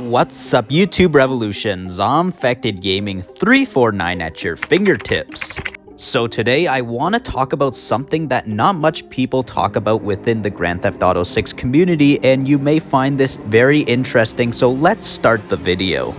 What's up, YouTube Revolution? ZombfectedGaming 349 at your fingertips. So today I want to talk about something that not much people talk about within the Grand Theft Auto 6 community, and you may find this very interesting, so let's start the video.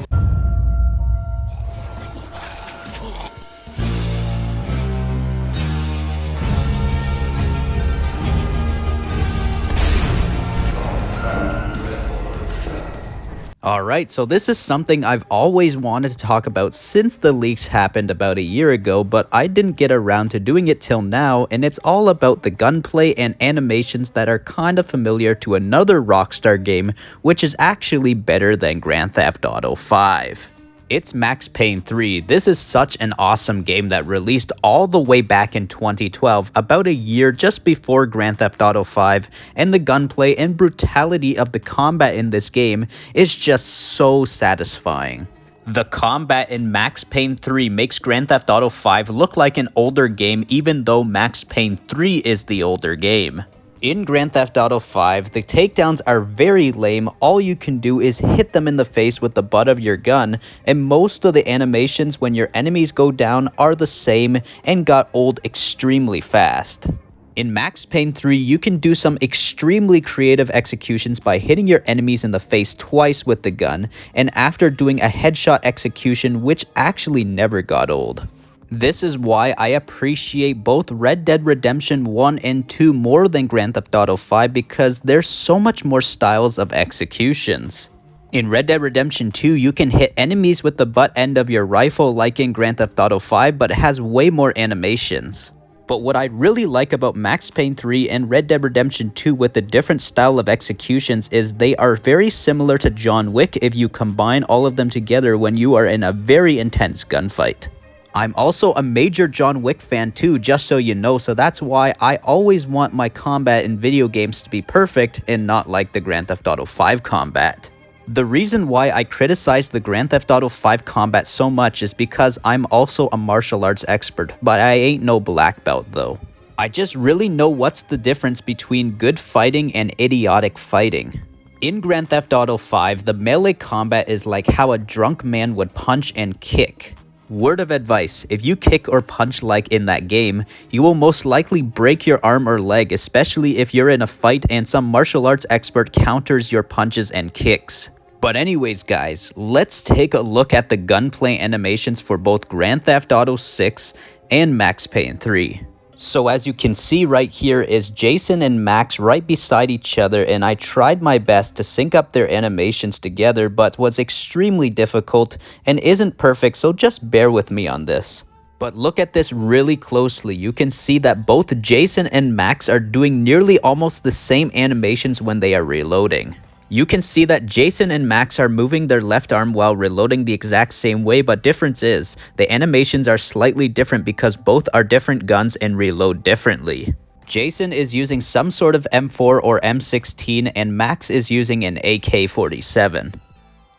Alright, so this is something I've always wanted to talk about since the leaks happened about a year ago, but I didn't get around to doing it till now, and it's all about the gunplay and animations that are kind of familiar to another Rockstar game, which is actually better than Grand Theft Auto 5. It's Max Payne 3. This is such an awesome game that released all the way back in 2012, about a year just before Grand Theft Auto 5, and the gunplay and brutality of the combat in this game is just so satisfying. The combat in Max Payne 3 makes Grand Theft Auto 5 look like an older game, even though Max Payne 3 is the older game. In Grand Theft Auto 5, the takedowns are very lame. All you can do is hit them in the face with the butt of your gun, and most of the animations when your enemies go down are the same and got old extremely fast. In Max Payne 3, you can do some extremely creative executions by hitting your enemies in the face twice with the gun, and after doing a headshot execution which actually never got old. This is why I appreciate both Red Dead Redemption 1 and 2 more than Grand Theft Auto 5, because there's so much more styles of executions. In Red Dead Redemption 2, you can hit enemies with the butt end of your rifle like in Grand Theft Auto 5, but it has way more animations. But what I really like about Max Payne 3 and Red Dead Redemption 2 with the different style of executions is they are very similar to John Wick if you combine all of them together when you are in a very intense gunfight. I'm also a major John Wick fan too, just so you know, so that's why I always want my combat in video games to be perfect and not like the Grand Theft Auto 5 combat. The reason why I criticize the Grand Theft Auto 5 combat so much is because I'm also a martial arts expert, but I ain't no black belt though. I just really know what's the difference between good fighting and idiotic fighting. In Grand Theft Auto 5, the melee combat is like how a drunk man would punch and kick. Word of advice, if you kick or punch like in that game, you will most likely break your arm or leg, especially if you're in a fight and some martial arts expert counters your punches and kicks. But anyways guys, let's take a look at the gunplay animations for both Grand Theft Auto 6 and Max Payne 3. So as you can see right here is Jason and Max right beside each other, and I tried my best to sync up their animations together, but was extremely difficult and isn't perfect, so just bear with me on this. But look at this really closely. You can see that both Jason and Max are doing nearly almost the same animations when they are reloading. You can see that Jason and Max are moving their left arm while reloading the exact same way, but difference is, the animations are slightly different because both are different guns and reload differently. Jason is using some sort of M4 or M16 and Max is using an AK-47.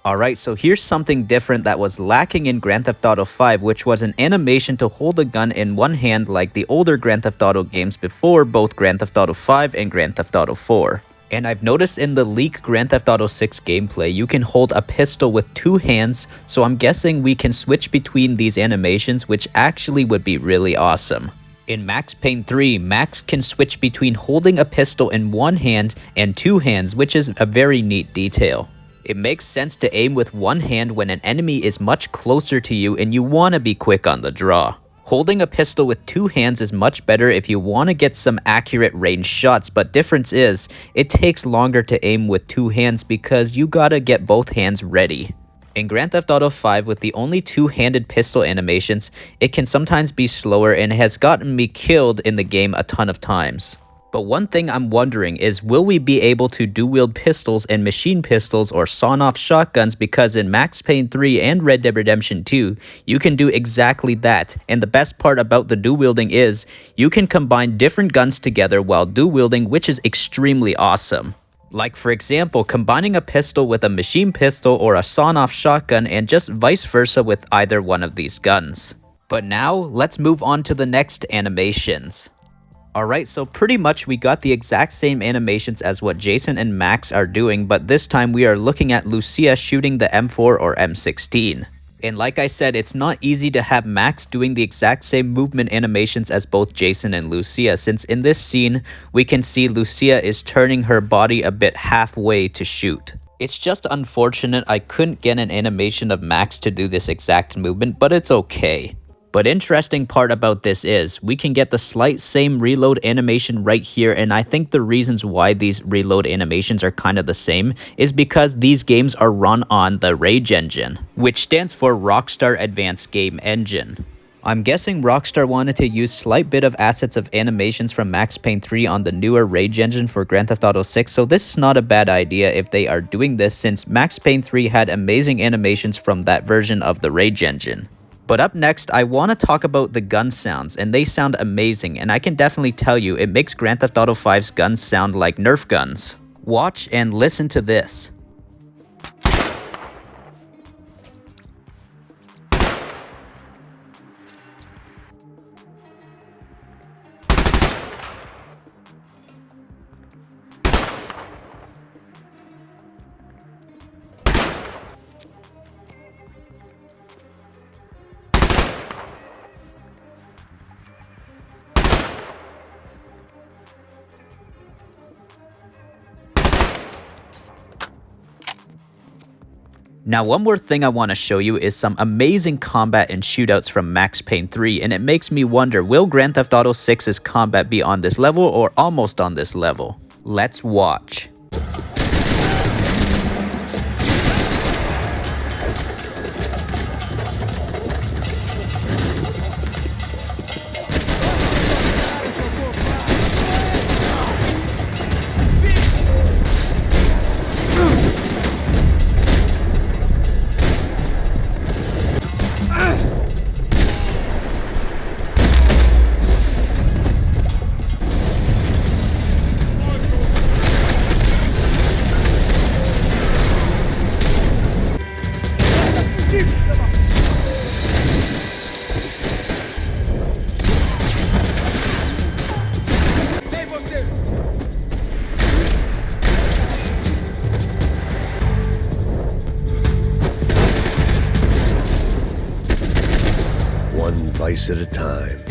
Alright, so here's something different that was lacking in Grand Theft Auto 5, which was an animation to hold a gun in one hand like the older Grand Theft Auto games before both Grand Theft Auto 5 and Grand Theft Auto 4. And I've noticed in the leak Grand Theft Auto 6 gameplay, you can hold a pistol with two hands, so I'm guessing we can switch between these animations, which actually would be really awesome. In Max Payne 3, Max can switch between holding a pistol in one hand and two hands, which is a very neat detail. It makes sense to aim with one hand when an enemy is much closer to you and you want to be quick on the draw. Holding a pistol with two hands is much better if you want to get some accurate range shots, but difference is, it takes longer to aim with two hands because you gotta get both hands ready. In Grand Theft Auto 5, with the only two-handed pistol animations, it can sometimes be slower and has gotten me killed in the game a ton of times. But one thing I'm wondering is, will we be able to dual-wield pistols and machine pistols or sawn-off shotguns, because in Max Payne 3 and Red Dead Redemption 2, you can do exactly that, and the best part about the dual-wielding is, you can combine different guns together while dual-wielding, which is extremely awesome. Like for example, combining a pistol with a machine pistol or a sawn-off shotgun, and just vice versa with either one of these guns. But now, let's move on to the next animations. Alright, so pretty much we got the exact same animations as what Jason and Max are doing, but this time we are looking at Lucia shooting the M4 or M16. And like I said, it's not easy to have Max doing the exact same movement animations as both Jason and Lucia, since in this scene, we can see Lucia is turning her body a bit halfway to shoot. It's just unfortunate I couldn't get an animation of Max to do this exact movement, but it's okay. But interesting part about this is, we can get the slight same reload animation right here, and I think the reasons why these reload animations are kind of the same is because these games are run on the Rage engine, which stands for Rockstar Advanced Game Engine. I'm guessing Rockstar wanted to use slight bit of assets of animations from Max Payne 3 on the newer Rage engine for Grand Theft Auto 6, so this is not a bad idea if they are doing this, since Max Payne 3 had amazing animations from that version of the Rage engine. But up next, I want to talk about the gun sounds, and they sound amazing, and I can definitely tell you it makes Grand Theft Auto 5's guns sound like Nerf guns. Watch and listen to this. Now, one more thing I want to show you is some amazing combat and shootouts from Max Payne 3, and it makes me wonder, will Grand Theft Auto 6's combat be on this level or almost on this level? Let's watch. One vice at a time.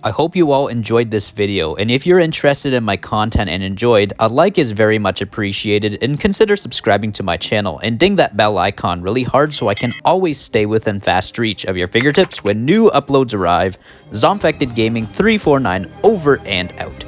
I hope you all enjoyed this video, and if you're interested in my content and enjoyed, a like is very much appreciated, and consider subscribing to my channel and ding that bell icon really hard so I can always stay within fast reach of your fingertips when new uploads arrive. ZombfectedGaming 349 over and out.